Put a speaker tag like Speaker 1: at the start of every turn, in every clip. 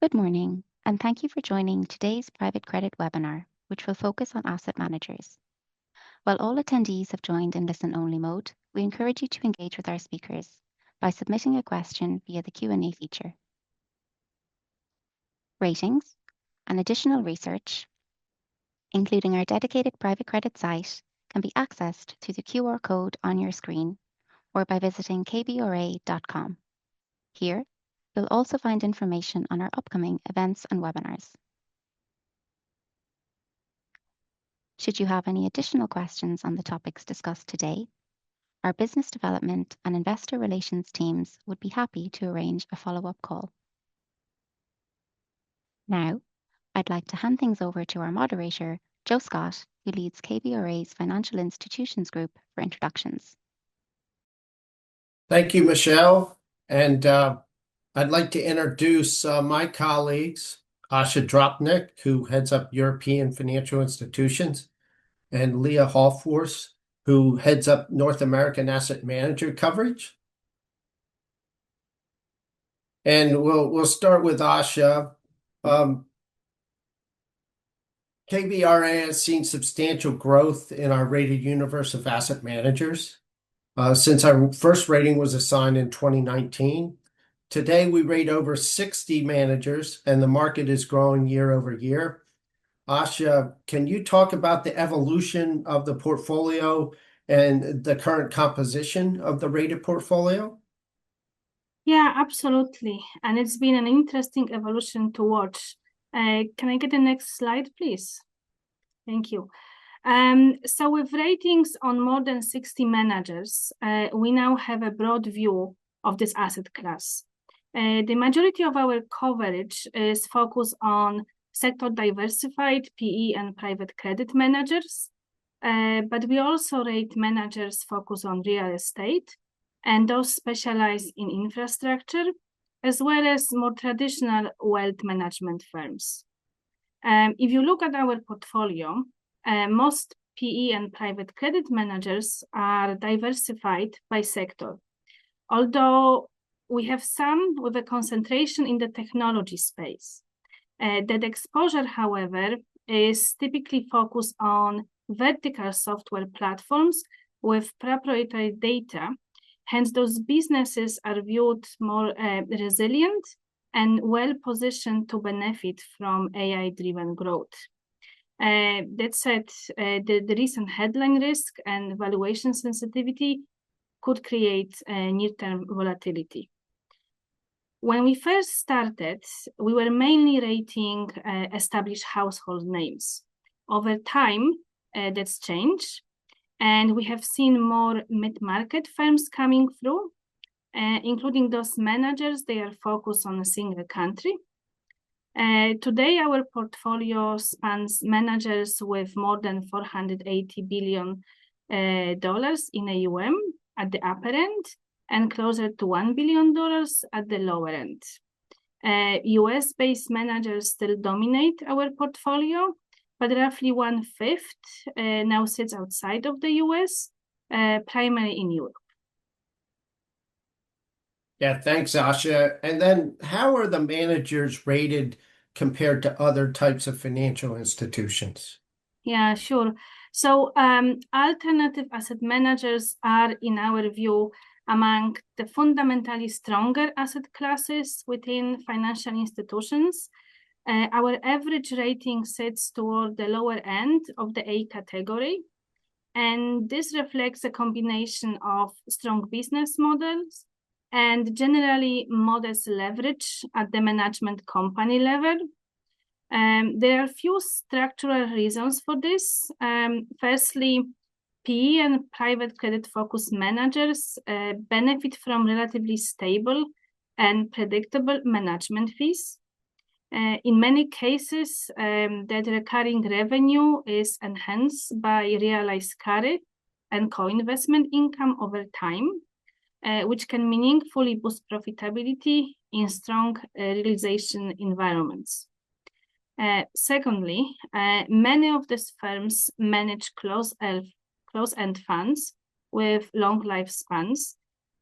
Speaker 1: Good morning, and thank you for joining today's private credit webinar, which will focus on asset managers. While all attendees have joined in listen-only mode, we encourage you to engage with our speakers by submitting a question via the Q&A feature. Ratings and additional research, including our dedicated private credit site, can be accessed through the QR code on your screen or by visiting kbra.com. Here, you'll also find information on our upcoming events and webinars. Should you have any additional questions on the topics discussed today, our business development and investor relations teams would be happy to arrange a follow-up call. Now, I'd like to hand things over to our moderator, Joe Scott, who leads KBRA's Financial Institutions Group, for introductions.
Speaker 2: Thank you, Michelle. And I'd like to introduce my colleagues, Asha Dropnik, who heads up European Financial Institutions, and Leah Hallforce, who heads up North American Asset Manager coverage. And we'll start with Asha. KBRA has seen substantial growth in our rated universe of asset managers since our first rating was assigned in 2019. Today, we rate over 60 managers, and the market is growing year over year. Asha, can you talk about the evolution of the portfolio and the current composition of the rated portfolio?
Speaker 3: Yeah, absolutely. And it's been an interesting evolution to watch. Can I get the next slide, please? Thank you. So with ratings on more than 60 managers, we now have a broad view of this asset class. The majority of our coverage is focused on sector diversified PE and private credit managers, but we also rate managers focused on real estate and those specialized in infrastructure, as well as more traditional wealth management firms. If you look at our portfolio, most PE and private credit managers are diversified by sector, although we have some with a concentration in the technology space. That exposure, however, is typically focused on vertical software platforms with proprietary data. Hence, those businesses are viewed more resilient and well-positioned to benefit from AI-driven growth. That said, the recent headline risk and valuation sensitivity could create near-term volatility. When we first started, we were mainly rating established household names. Over time, that's changed, and we have seen more mid-market firms coming through, including those managers, they are focused on a single country. Today, our portfolio spans managers with more than $480 billion in AUM at the upper end and closer to $1 billion at the lower end. US-based managers still dominate our portfolio, but roughly 1/5 now sits outside of the US, primarily in Europe.
Speaker 2: Yeah, thanks, Asha. And then how are the managers rated compared to other types of financial institutions?
Speaker 3: Yeah, sure. So alternative asset managers are, in our view, among the fundamentally stronger asset classes within financial institutions. Our average rating sits toward the lower end of the A category, and this reflects a combination of strong business models and generally modest leverage at the management company level. There are a few structural reasons for this. Firstly, PE and private credit-focused managers benefit from relatively stable and predictable management fees. In many cases, that recurring revenue is enhanced by realized carry and co-investment income over time, which can meaningfully boost profitability in strong realization environments. Secondly, many of these firms manage close-end funds with long lifespans.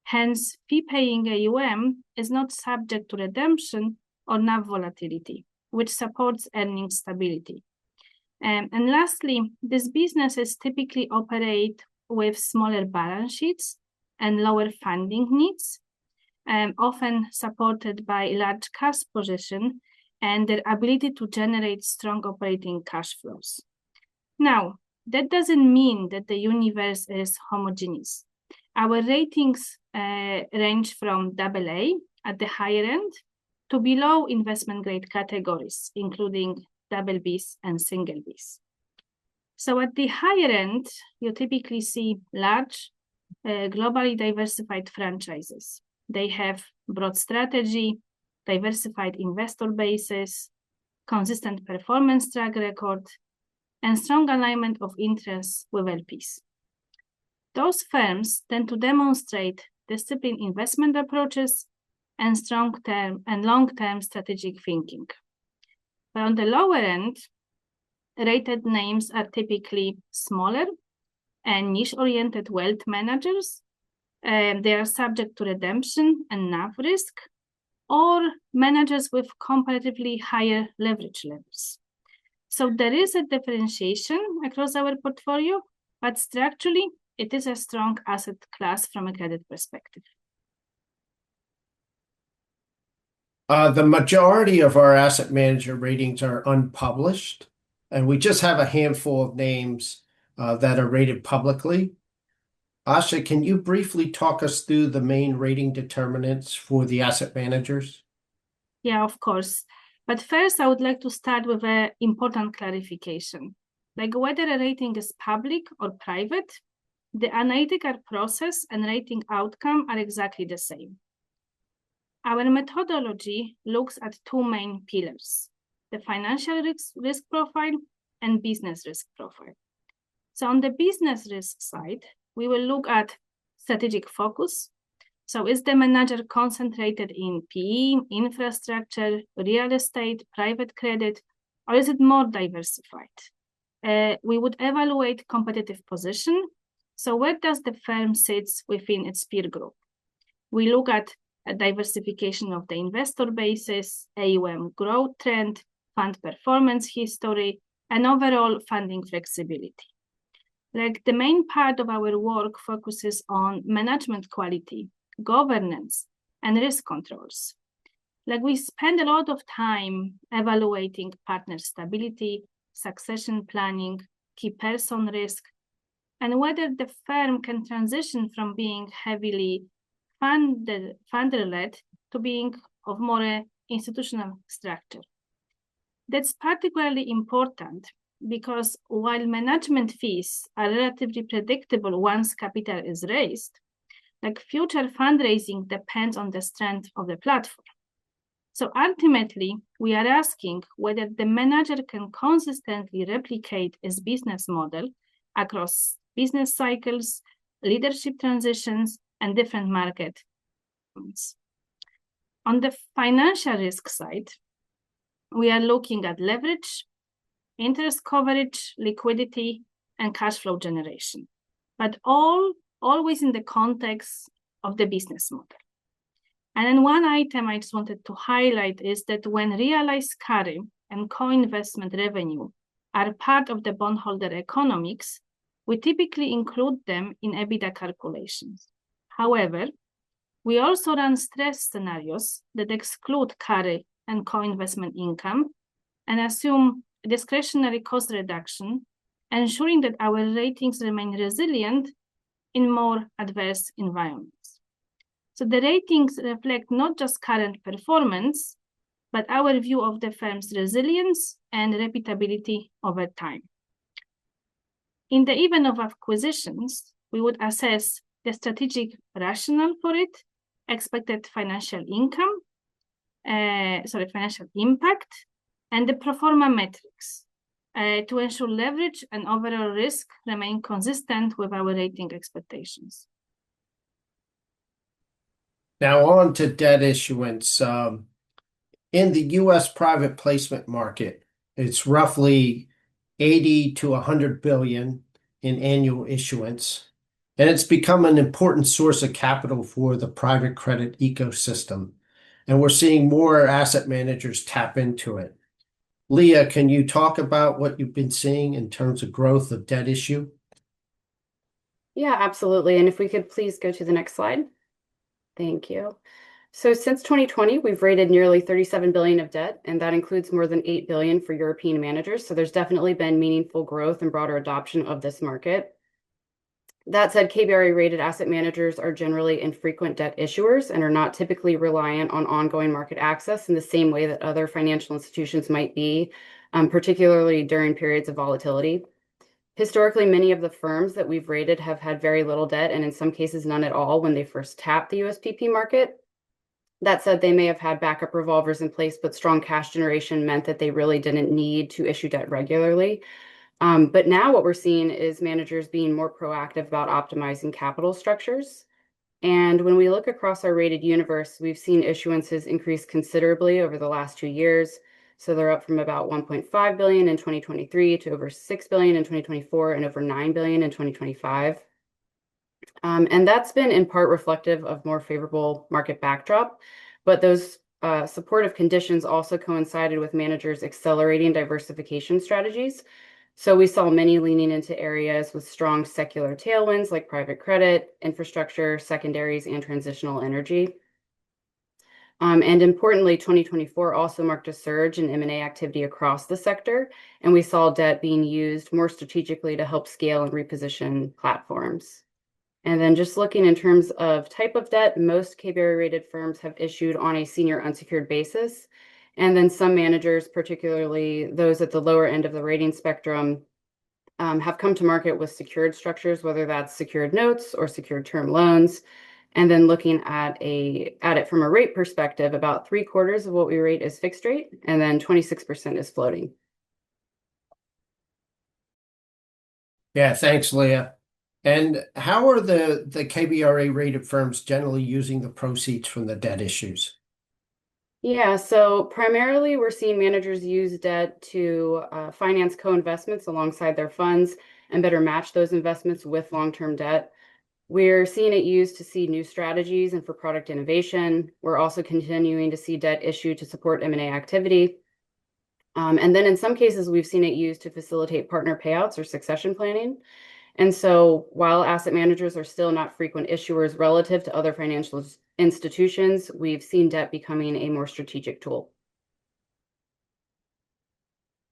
Speaker 3: Hence, fee-paying AUM is not subject to redemption or NAV volatility, which supports earnings stability. And lastly, these businesses typically operate with smaller balance sheets and lower funding needs, often supported by large cash position and their ability to generate strong operating cash flows. Now, that doesn't mean that the universe is homogeneous. Our ratings range from AA at the higher end to below investment grade categories, including double Bs and single Bs. So at the higher end, you typically see large, globally diversified franchises. They have broad strategy, diversified investor bases, consistent performance track record, and strong alignment of interests with LPs. Those firms tend to demonstrate disciplined investment approaches and strong-term and long-term strategic thinking. But on the lower end, rated names are typically smaller and niche-oriented wealth managers. They are subject to redemption and NAV risk, or managers with comparatively higher leverage levels. So there is a differentiation across our portfolio, but structurally, it is a strong asset class from a credit perspective.
Speaker 2: The majority of our asset manager ratings are unpublished, and we just have a handful of names that are rated publicly. Asha, can you briefly talk us through the main rating determinants for the asset managers?
Speaker 3: Yeah, of course. But first, I would like to start with an important clarification. Like whether a rating is public or private, the analytical process and rating outcome are exactly the same. Our methodology looks at two main pillars, the financial risk profile and business risk profile. So on the business risk side, we will look at strategic focus. So is the manager concentrated in PE, infrastructure, real estate, private credit, or is it more diversified? We would evaluate competitive position. So where does the firm sit within its peer group? We look at a diversification of the investor bases, AUM growth trend, fund performance history, and overall funding flexibility. Like the main part of our work focuses on management quality, governance, and risk controls. Like we spend a lot of time evaluating partner stability, succession planning, key person risk, and whether the firm can transition from being heavily funder-led to being of more institutional structure. That's particularly important because while management fees are relatively predictable once capital is raised, like future fundraising depends on the strength of the platform. So ultimately, we are asking whether the manager can consistently replicate its business model across business cycles, leadership transitions, and different market. On the financial risk side, we are looking at leverage, interest coverage, liquidity, and cash flow generation, but always in the context of the business model. And then one item I just wanted to highlight is that when realized carry and co-investment revenue are part of the bondholder economics, we typically include them in EBITDA calculations. However, we also run stress scenarios that exclude carry and co-investment income and assume discretionary cost reduction, ensuring that our ratings remain resilient in more adverse environments. So the ratings reflect not just current performance, but our view of the firm's resilience and repeatability over time. In the event of acquisitions, we would assess the strategic rationale for it, expected financial impact, and the pro forma metrics to ensure leverage and overall risk remain consistent with our rating expectations.
Speaker 2: Now on to debt issuance. In the U.S. private placement market, it's roughly 80 to 100 billion in annual issuance, and it's become an important source of capital for the private credit ecosystem. and we're seeing more asset managers tap into it. Leah, can you talk about what you've been seeing in terms of growth of debt issue?
Speaker 4: Yeah, absolutely. And if we could please go to the next slide. Thank you. So since 2020, we've rated nearly 37 billion of debt, and that includes more than 8 billion for European managers. So there's definitely been meaningful growth and broader adoption of this market. That said, KBRA rated asset managers are generally infrequent debt issuers and are not typically reliant on ongoing market access in the same way that other financial institutions might be, particularly during periods of volatility. Historically, many of the firms that we've rated have had very little debt, and in some cases, none at all when they first tapped the USPP market. That said, they may have had backup revolvers in place, but strong cash generation meant that they really didn't need to issue debt regularly. But now what we're seeing is managers being more proactive about optimizing capital structures. And when we look across our rated universe, we've seen issuances increase considerably over the last 2 years. So they're up from about 1.5 billion in 2023 to over 6 billion in 2024 and over 9 billion in 2025. And that's been in part reflective of more favorable market backdrop, but those supportive conditions also coincided with managers accelerating diversification strategies. So we saw many leaning into areas with strong secular tailwinds like private credit, infrastructure, secondaries, and transitional energy. And importantly, 2024 also marked a surge in M&A activity across the sector, and we saw debt being used more strategically to help scale and reposition platforms. And then just looking in terms of type of debt, most KBRA-rated firms have issued on a senior unsecured basis. And then some managers, particularly those at the lower end of the rating spectrum, have come to market with secured structures, whether that's secured notes or secured term loans. And then looking at it from a rate perspective, about 3/4 of what we rate is fixed rate, and then 26% is floating.
Speaker 2: Yeah, thanks, Leah. And how are the KBRA rated firms generally using the proceeds from the debt issues?
Speaker 4: Yeah, so primarily we're seeing managers use debt to finance co-investments alongside their funds and better match those investments with long-term debt. We're seeing it used to seed new strategies and for product innovation. We're also continuing to see debt issued to support M&A activity. And then in some cases, we've seen it used to facilitate partner payouts or succession planning. And so while asset managers are still not frequent issuers relative to other financial institutions, we've seen debt becoming a more strategic tool.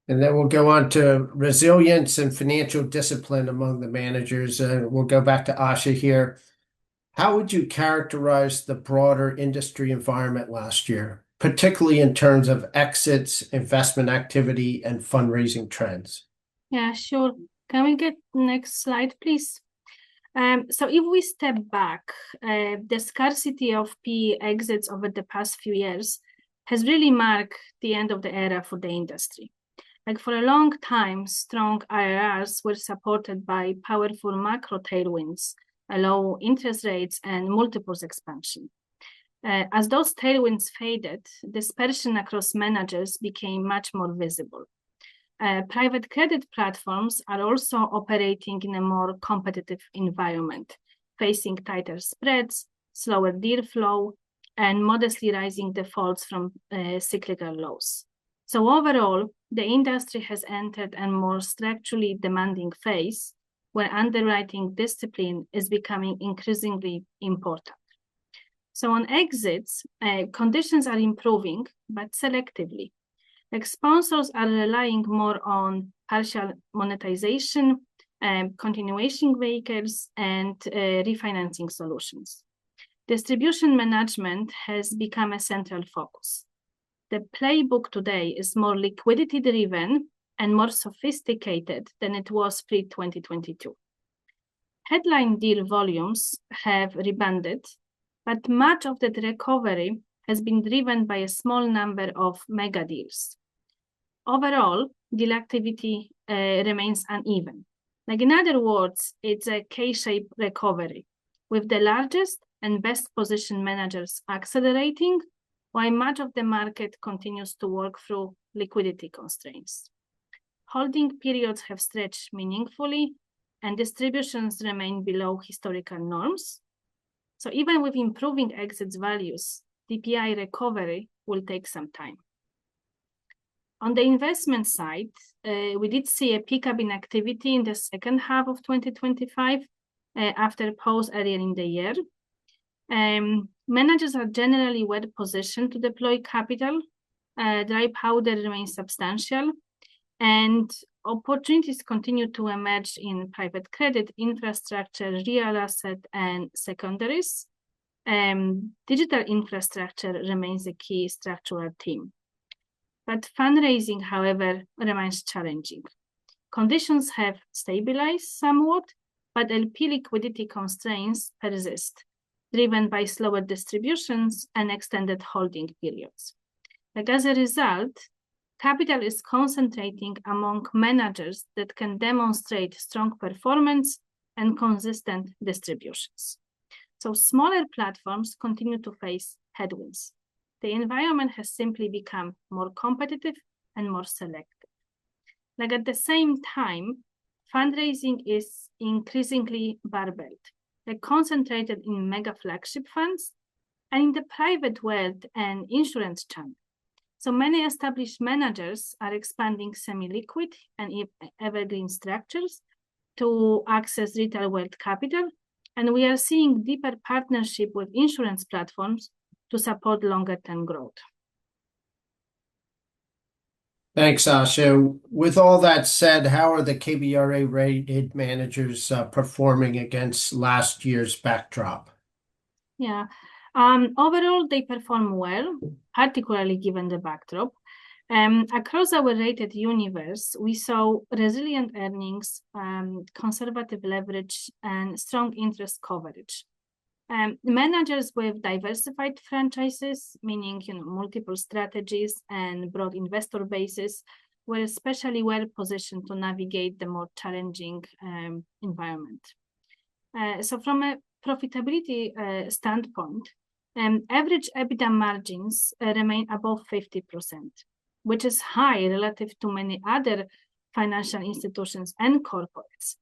Speaker 2: And then we'll go on to resilience and financial discipline among the managers. We'll go back to Asha here. How would you characterize the broader industry environment last year, particularly in terms of exits, investment activity, and fundraising trends?
Speaker 3: Yeah, sure. Can we get next slide, please? So if we step back, the scarcity of PE exits over the past few years has really marked the end of the era for the industry. Like for a long time, strong IRRs were supported by powerful macro tailwinds, low interest rates, and multiples expansion. As those tailwinds faded, dispersion across managers became much more visible. Private credit platforms are also operating in a more competitive environment, facing tighter spreads, slower deal flow, and modestly rising defaults from cyclical lows. So overall, the industry has entered a more structurally demanding phase where underwriting discipline is becoming increasingly important. So on exits, conditions are improving, but selectively. Like sponsors are relying more on partial monetization, continuation vehicles, and refinancing solutions. Distribution management has become a central focus. The playbook today is more liquidity-driven and more sophisticated than it was pre-2022. Headline deal volumes have rebounded, but much of that recovery has been driven by a small number of mega deals. Overall, deal activity remains uneven. Like in other words, it's a K-shaped recovery, with the largest and best positioned managers accelerating, while much of the market continues to work through liquidity constraints. Holding periods have stretched meaningfully, and distributions remain below historical norms. So even with improving exit values, DPI recovery will take some time. On the investment side, we did see a pickup in activity in the second half of 2025 after a pause earlier in the year. Managers are generally well positioned to deploy capital. Dry powder remains substantial, and opportunities continue to emerge in private credit, infrastructure, real asset, and secondaries. Digital infrastructure remains a key structural theme. But fundraising, however, remains challenging. Conditions have stabilized somewhat, but LP liquidity constraints persist, driven by slower distributions and extended holding periods. As a result, capital is concentrating among managers that can demonstrate strong performance and consistent distributions. So smaller platforms continue to face headwinds. The environment has simply become more competitive and more selective. At the same time, fundraising is increasingly barbelled, concentrated in mega flagship funds and in the private wealth and insurance channel. So many established managers are expanding semi-liquid and evergreen structures to access retail wealth capital, and we are seeing deeper partnership with insurance platforms to support longer-term growth.
Speaker 2: Thanks, Asha. With all that said, how are the KBRA rated managers performing against last year's backdrop?
Speaker 3: Yeah, overall they perform well, particularly given the backdrop. Across our rated universe, we saw resilient earnings, conservative leverage, and strong interest coverage. Managers with diversified franchises, meaning multiple strategies and broad investor bases, were especially well positioned to navigate the more challenging environment. So from a profitability standpoint, average EBITDA margins remain above 50%, which is high relative to many other financial institutions and corporates.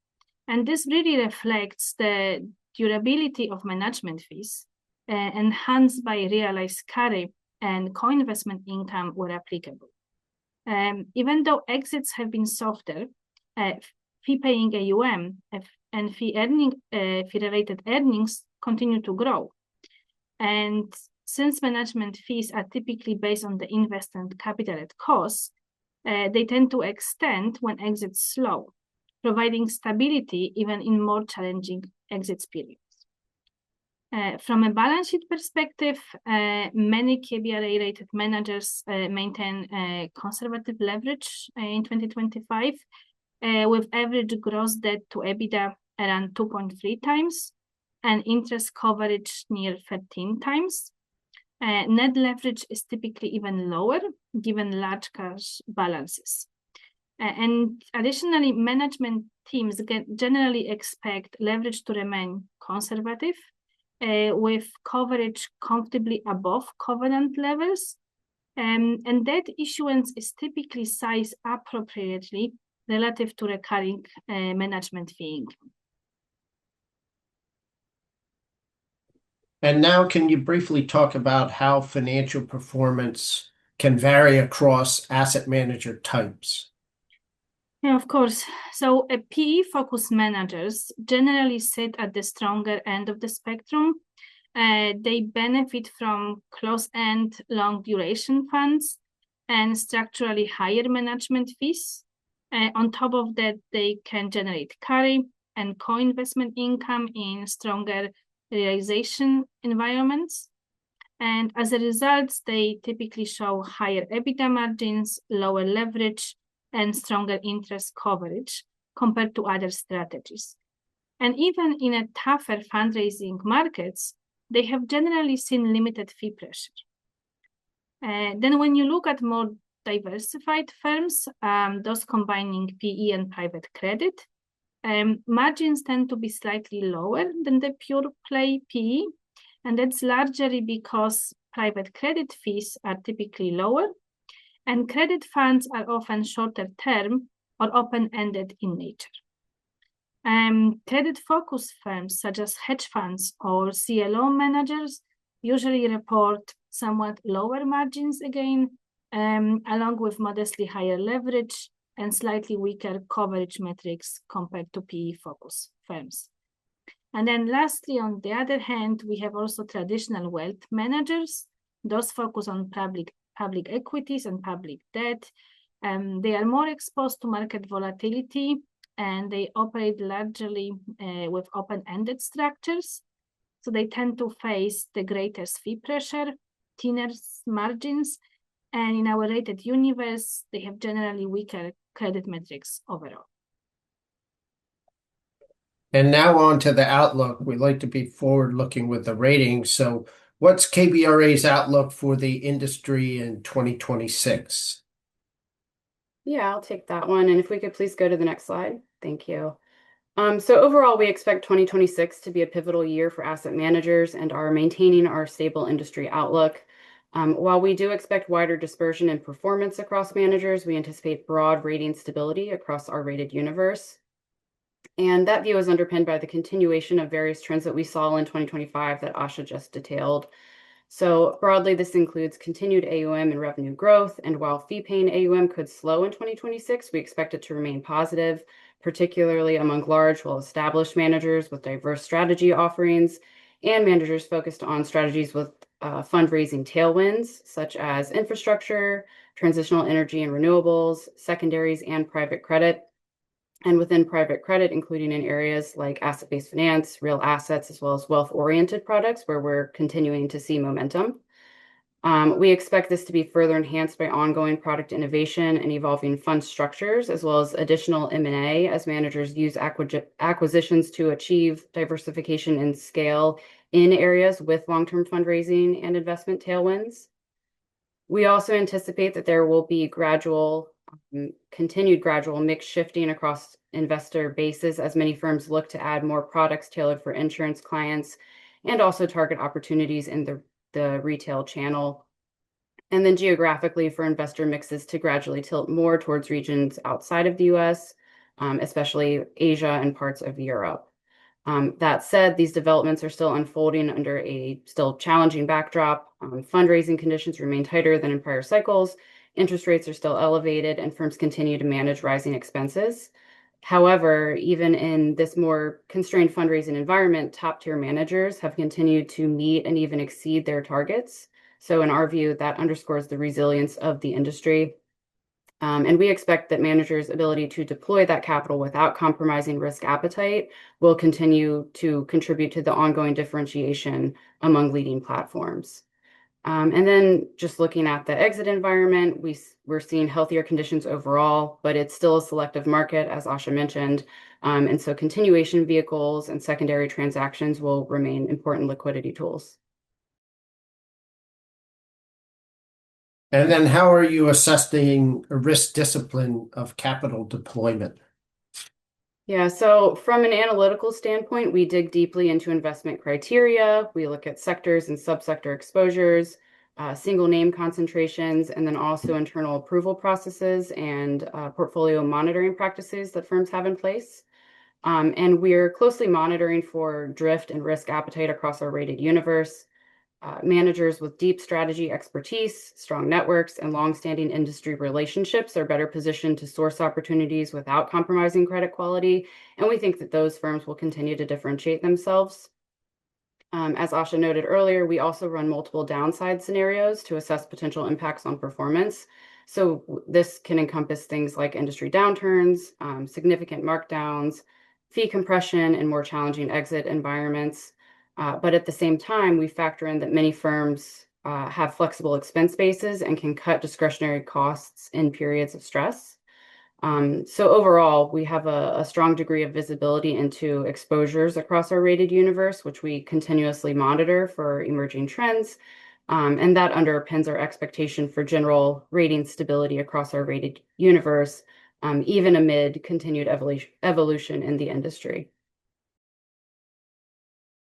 Speaker 3: And this really reflects the durability of management fees, enhanced by realized carry and co-investment income where applicable. Even though exits have been softer, fee-paying AUM and fee-related earnings continue to grow. And since management fees are typically based on the investment capital at cost, they tend to extend when exits slow, providing stability even in more challenging exit periods. From a balance sheet perspective, many KBRA-rated managers maintain conservative leverage in 2025, with average gross debt to EBITDA around 2.3 times and interest coverage near 13 times. Net leverage is typically even lower given large cash balances. And additionally, management teams generally expect leverage to remain conservative, with coverage comfortably above covenant levels. And debt issuance is typically sized appropriately relative to recurring management fee income.
Speaker 2: And now, can you briefly talk about how financial performance can vary across asset manager types?
Speaker 3: Yeah, of course. So PE-focused managers generally sit at the stronger end of the spectrum. They benefit from close-end, long-duration funds and structurally higher management fees. On top of that, they can generate carry and co-investment income in stronger realization environments. And as a result, they typically show higher EBITDA margins, lower leverage, and stronger interest coverage compared to other strategies. And even in a tougher fundraising markets, they have generally seen limited fee pressure. Then when you look at more diversified firms, those combining PE and private credit, margins tend to be slightly lower than the pure play PE, and that's largely because private credit fees are typically lower, and credit funds are often shorter term or open-ended in nature. Credit-focused firms such as hedge funds or CLO managers usually report somewhat lower margins again, along with modestly higher leverage and slightly weaker coverage metrics compared to PE-focused firms. And then lastly, on the other hand, we have also traditional wealth managers. Those focus on public equities and public debt. They are more exposed to market volatility, and they operate largely with open-ended structures. So they tend to face the greatest fee pressure, thinner margins, and in our rated universe, they have generally weaker credit metrics overall.
Speaker 2: And now on to the outlook. We like to be forward-looking with the ratings. So what's KBRA's outlook for the industry in 2026?
Speaker 4: Yeah, I'll take that one. And if we could please go to the next slide. Thank you. So overall, we expect 2026 to be a pivotal year for asset managers and are maintaining our stable industry outlook. While we do expect wider dispersion in performance across managers, we anticipate broad rating stability across our rated universe. And that view is underpinned by the continuation of various trends that we saw in 2025 that Asha just detailed. So broadly, this includes continued AUM and revenue growth. And while fee-paying AUM could slow in 2026, we expect it to remain positive, particularly among large, well-established managers with diverse strategy offerings and managers focused on strategies with fundraising tailwinds, such as infrastructure, transitional energy and renewables, secondaries, and private credit. And within private credit, including in areas like asset-based finance, real assets, as well as wealth-oriented products, where we're continuing to see momentum. We expect this to be further enhanced by ongoing product innovation and evolving fund structures, as well as additional M&A as managers use acquisitions to achieve diversification and scale in areas with long-term fundraising and investment tailwinds. We also anticipate that there will be continued gradual mix shifting across investor bases as many firms look to add more products tailored for insurance clients and also target opportunities in the retail channel. And then geographically for investor mixes to gradually tilt more towards regions outside of the US, especially Asia and parts of Europe. That said, these developments are still unfolding under a still challenging backdrop. Fundraising conditions remain tighter than in prior cycles. Interest rates are still elevated, and firms continue to manage rising expenses. However, even in this more constrained fundraising environment, top-tier managers have continued to meet and even exceed their targets. So in our view, that underscores the resilience of the industry. And we expect that managers' ability to deploy that capital without compromising risk appetite will continue to contribute to the ongoing differentiation among leading platforms. And then just looking at the exit environment, we're seeing healthier conditions overall, but it's still a selective market, as Asha mentioned. And so continuation vehicles and secondary transactions will remain important liquidity tools.
Speaker 2: And then how are you assessing risk discipline of capital deployment?
Speaker 4: Yeah, so from an analytical standpoint, we dig deeply into investment criteria. We look at sectors and subsector exposures, single name concentrations, and then also internal approval processes and portfolio monitoring practices that firms have in place. And we're closely monitoring for drift and risk appetite across our rated universe. Managers with deep strategy expertise, strong networks, and longstanding industry relationships are better positioned to source opportunities without compromising credit quality. And we think that those firms will continue to differentiate themselves. As Asha noted earlier, we also run multiple downside scenarios to assess potential impacts on performance. So this can encompass things like industry downturns, significant markdowns, fee compression, and more challenging exit environments. But at the same time, we factor in that many firms have flexible expense bases and can cut discretionary costs in periods of stress. So overall, we have a strong degree of visibility into exposures across our rated universe, which we continuously monitor for emerging trends. And that underpins our expectation for general rating stability across our rated universe, even amid continued evolution in the industry.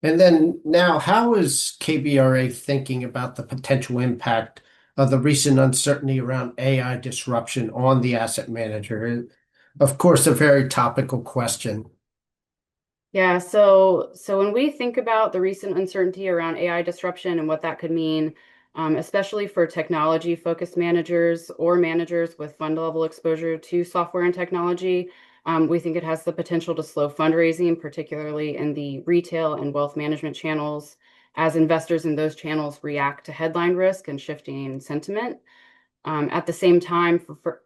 Speaker 2: And then now, how is KBRA thinking about the potential impact of the recent uncertainty around AI disruption on the asset manager? Of course, a very topical question.
Speaker 4: Yeah, so when we think about the recent uncertainty around AI disruption and what that could mean, especially for technology-focused managers or managers with fund level exposure to software and technology, we think it has the potential to slow fundraising, particularly in the retail and wealth management channels, as investors in those channels react to headline risk and shifting sentiment. At the same time,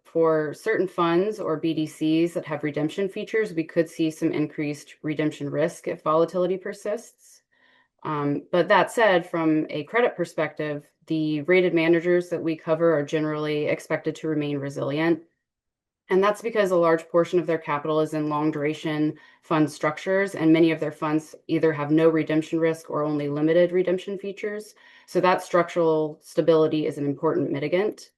Speaker 4: for certain funds or BDCs that have redemption features, we could see some increased redemption risk if volatility persists. But that said, from a credit perspective, the rated managers that we cover are generally expected to remain resilient. And that's because a large portion of their capital is in long duration fund structures, and many of their funds either have no redemption risk or only limited redemption features. So that structural stability is an important mitigant.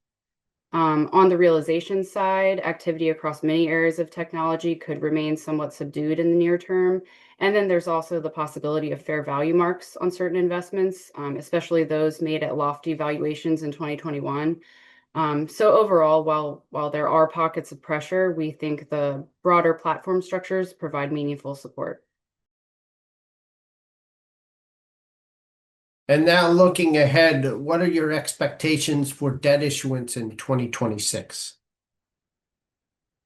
Speaker 4: On the realization side, activity across many areas of technology could remain somewhat subdued in the near term. And then there's also the possibility of fair value marks on certain investments, especially those made at lofty valuations in 2021. So overall, while there are pockets of pressure, we think the broader platform structures provide meaningful support.
Speaker 2: And now looking ahead, what are your expectations for debt issuance in 2026?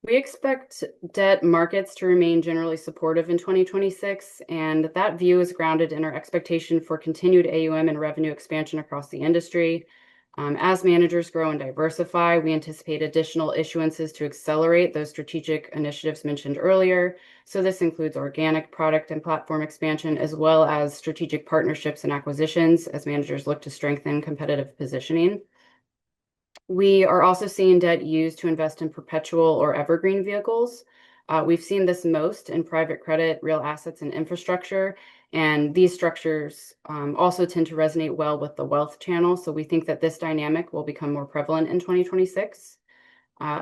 Speaker 4: We expect debt markets to remain generally supportive in 2026, and that view is grounded in our expectation for continued AUM and revenue expansion across the industry. As managers grow and diversify, we anticipate additional issuances to accelerate those strategic initiatives mentioned earlier. So this includes organic product and platform expansion, as well as strategic partnerships and acquisitions as managers look to strengthen competitive positioning. We are also seeing debt used to invest in perpetual or evergreen vehicles. We've seen this most in private credit, real assets, and infrastructure. And these structures also tend to resonate well with the wealth channel. So we think that this dynamic will become more prevalent in 2026.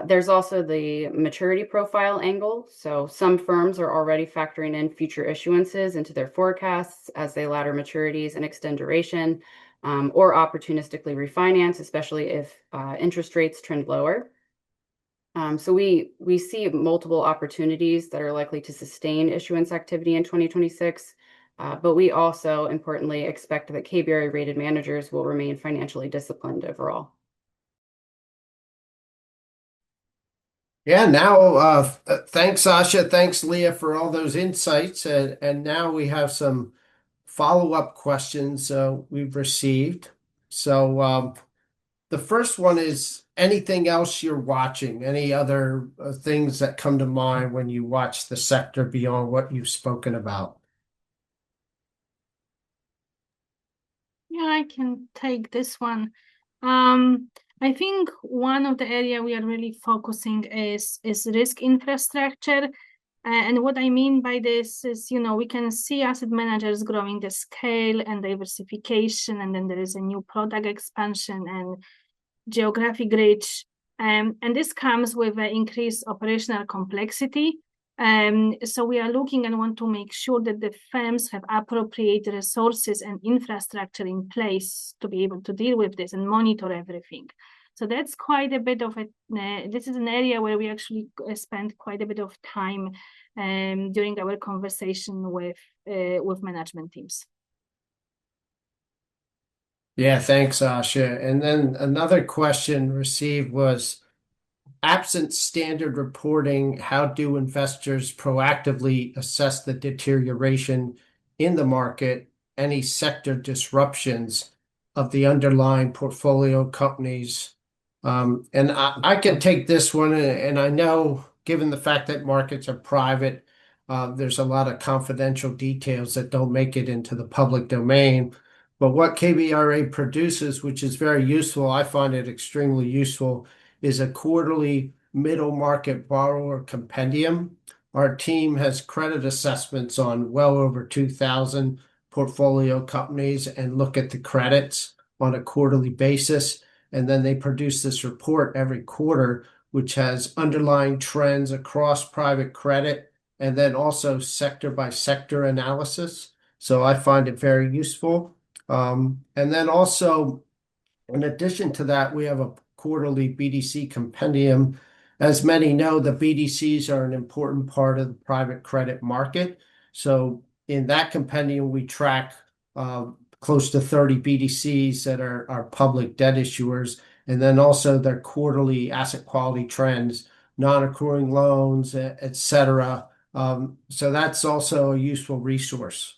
Speaker 4: There's also the maturity profile angle. So some firms are already factoring in future issuances into their forecasts as they ladder maturities and extend duration, or opportunistically refinance, especially if interest rates trend lower. So we see multiple opportunities that are likely to sustain issuance activity in 2026. But we also importantly expect that KBRA rated managers will remain financially disciplined overall.
Speaker 2: Yeah, now, thanks, Sasha. Thanks, Leah, for all those insights. And now we have some follow-up questions we've received. So the first one is anything else you're watching? Any other things that come to mind when you watch the sector beyond what you've spoken about?
Speaker 3: Yeah, I can take this one. I think one of the area we are really focusing is risk infrastructure. And what I mean by this is, we can see asset managers growing the scale and diversification, and then there is a new product expansion and geographic reach. And this comes with an increased operational complexity. So we are looking and want to make sure that the firms have appropriate resources and infrastructure in place to be able to deal with this and monitor everything. So that's quite a bit of this is an area where we actually spend quite a bit of time during our conversation with management teams.
Speaker 2: Yeah, thanks, Sasha. And then another question received was, absent standard reporting, how do investors proactively assess the deterioration in the market, any sector disruptions of the underlying portfolio companies? And I can take this one, and I know, given the fact that markets are private, there's a lot of confidential details that don't make it into the public domain. But what KBRA produces, which is very useful, I find it extremely useful, is a quarterly middle market borrower compendium. Our team has credit assessments on well over 2,000 portfolio companies and look at the credits on a quarterly basis. And then they produce this report every quarter, which has underlying trends across private credit and then also sector by sector analysis. So I find it very useful. And then also, in addition to that, we have a quarterly BDC compendium. As many know, the BDCs are an important part of the private credit market. So in that compendium, we track close to 30 BDCs that are public debt issuers, and then also their quarterly asset quality trends, non-accruing loans, et cetera. So that's also a useful resource.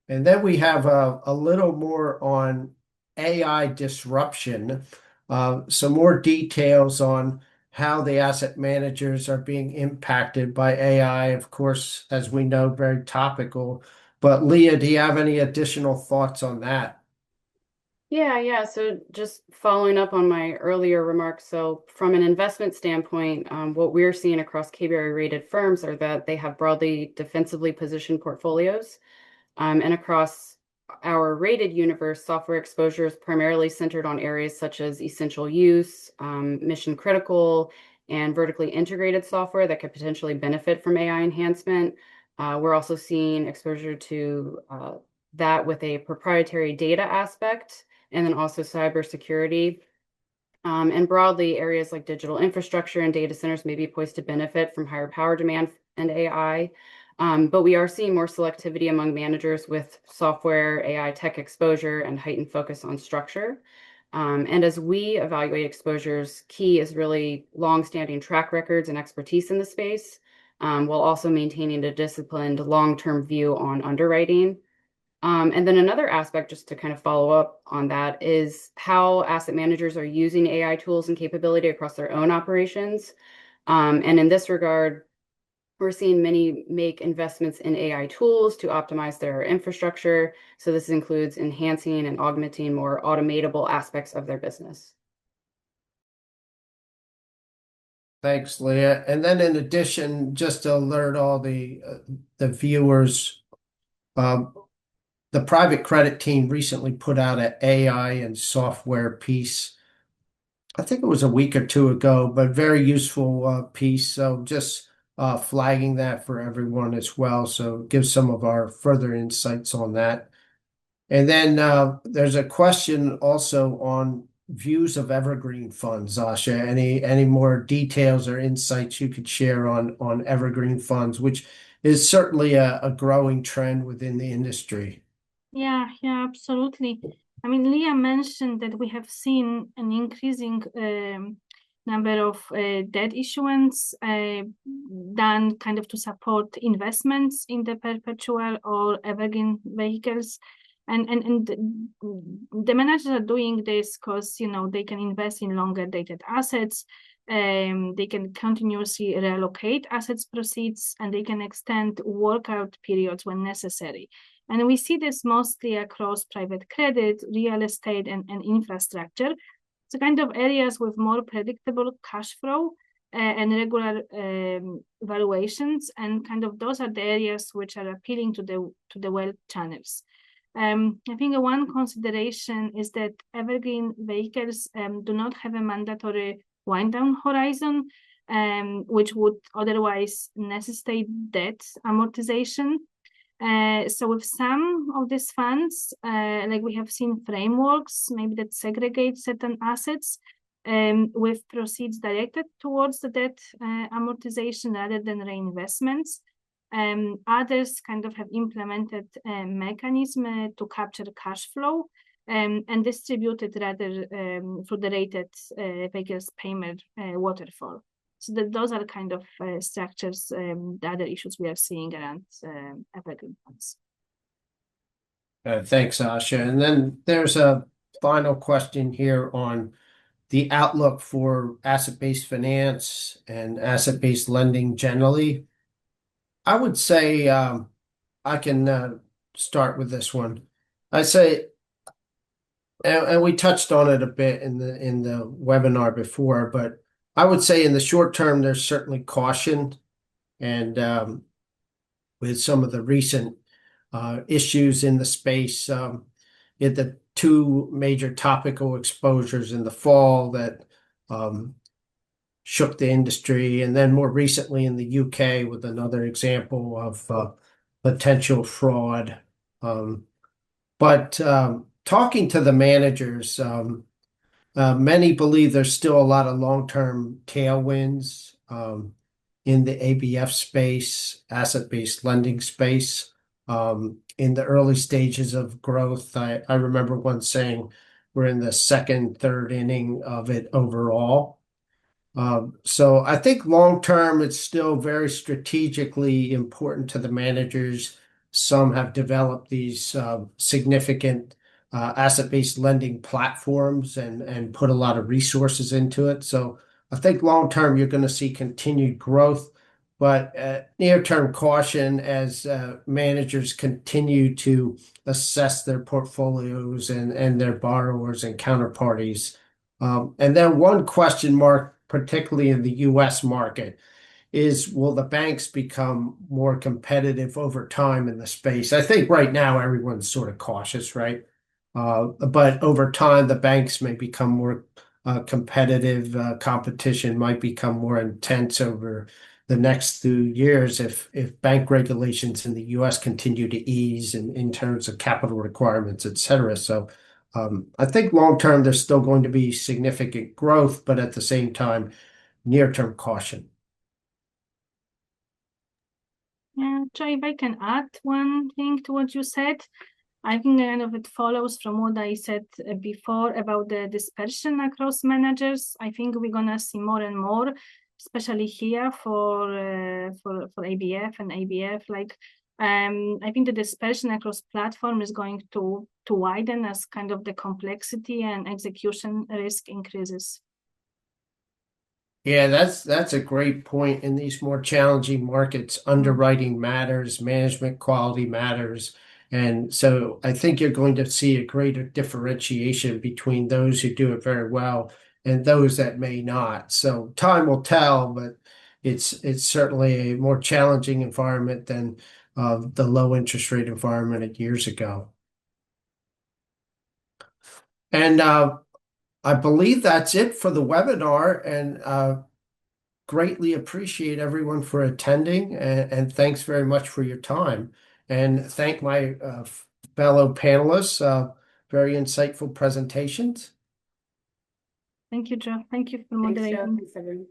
Speaker 2: And then we have a little more on AI disruption, some more details on how the asset managers are being impacted by AI. Of course, as we know, very topical. But Leah, do you have any additional thoughts on that?
Speaker 4: Yeah. So just following up on my earlier remarks. So from an investment standpoint, what we're seeing across KBRA rated firms are that they have broadly defensively positioned portfolios. And across our rated universe, software exposure is primarily centered on areas such as essential use, mission critical, and vertically integrated software that could potentially benefit from AI enhancement. We're also seeing exposure to that with a proprietary data aspect, and then also cybersecurity. And broadly, areas like digital infrastructure and data centers may be poised to benefit from higher power demand and AI. But we are seeing more selectivity among managers with software, AI tech exposure, and heightened focus on structure. And as we evaluate exposures, key is really long-standing track records and expertise in the space, while also maintaining a disciplined long-term view on underwriting. And then another aspect, just to kind of follow up on that, is how asset managers are using AI tools and capability across their own operations. And in this regard, we're seeing many make investments in AI tools to optimize their infrastructure. So this includes enhancing and augmenting more automatable aspects of their business.
Speaker 2: Thanks, Leah. And then in addition, just to alert all the viewers, the private credit team recently put out an AI and software piece. I think it was a week or two ago, but very useful piece. So just flagging that for everyone as well. So give some of our further insights on that. And then there's a question also on views of evergreen funds, Asha. Any more details or insights you could share on evergreen funds, which is certainly a growing trend within the industry?
Speaker 3: Yeah, absolutely. I mean, Leah mentioned that we have seen an increasing number of debt issuance done kind of to support investments in the perpetual or evergreen vehicles. And the managers are doing this because, they can invest in longer dated assets. They can continuously reallocate assets proceeds, and they can extend workout periods when necessary. And we see this mostly across private credit, real estate, and infrastructure. So kind of areas with more predictable cash flow and regular valuations, and kind of those are the areas which are appealing to the wealth channels. I think one consideration is that evergreen vehicles do not have a mandatory wind down horizon, which would otherwise necessitate debt amortization. So with some of these funds, like we have seen frameworks, maybe that segregate certain assets with proceeds directed towards the debt amortization rather than reinvestments. Others kind of have implemented a mechanism to capture cash flow and distribute it rather through the rated vehicles payment waterfall. So those are kind of structures, the other issues we are seeing around evergreen funds.
Speaker 2: Thanks, Asha. And then there's a final question here on the outlook for asset-based finance and asset-based lending generally. I would say I can start with this one. I say, and we touched on it a bit in the webinar before, but I would say in the short term, there's certainly caution, and with some of the recent issues in the space, the two major topical exposures in the fall that shook the industry, and then more recently in the UK with another example of potential fraud. But talking to the managers, many believe there's still a lot of long-term tailwinds. in the ABF space, asset-based lending space. In the early stages of growth, I remember once saying we're in the second, third inning of it overall. So I think long term, it's still very strategically important to the managers. Some have developed these significant asset-based lending platforms and put a lot of resources into it. So I think long term, you're going to see continued growth, but near-term caution as managers continue to assess their portfolios and their borrowers and counterparties. And then one question mark, particularly in the US market, is will the banks become more competitive over time in the space? I think right now everyone's sort of cautious, right? But over time, the banks may become more competitive. Competition might become more intense over the next few years if bank regulations in the US continue to ease in terms of capital requirements, et cetera. So I think long term, there's still going to be significant growth, but at the same time, near-term caution.
Speaker 3: Yeah, Joy, if I can add one thing to what you said, I think kind of it follows from what I said before about the dispersion across managers. I think we're gonna see more and more, especially here for ABF and ABF. I think the dispersion across platform is going to widen as kind of the complexity and execution risk increases.
Speaker 2: Yeah, that's a great point. In these more challenging markets, underwriting matters, management quality matters. And so I think you're going to see a greater differentiation between those who do it very well and those that may not. So time will tell, but it's certainly a more challenging environment than the low interest rate environment of years ago. And I believe that's it for the webinar, and greatly appreciate everyone for attending, and thanks very much for your time. And thank my fellow panelists, very insightful presentations.
Speaker 3: Thank you, Joe. Thank you for
Speaker 4: Thanks, Joe.
Speaker 3: moderating.
Speaker 4: Thanks, everyone.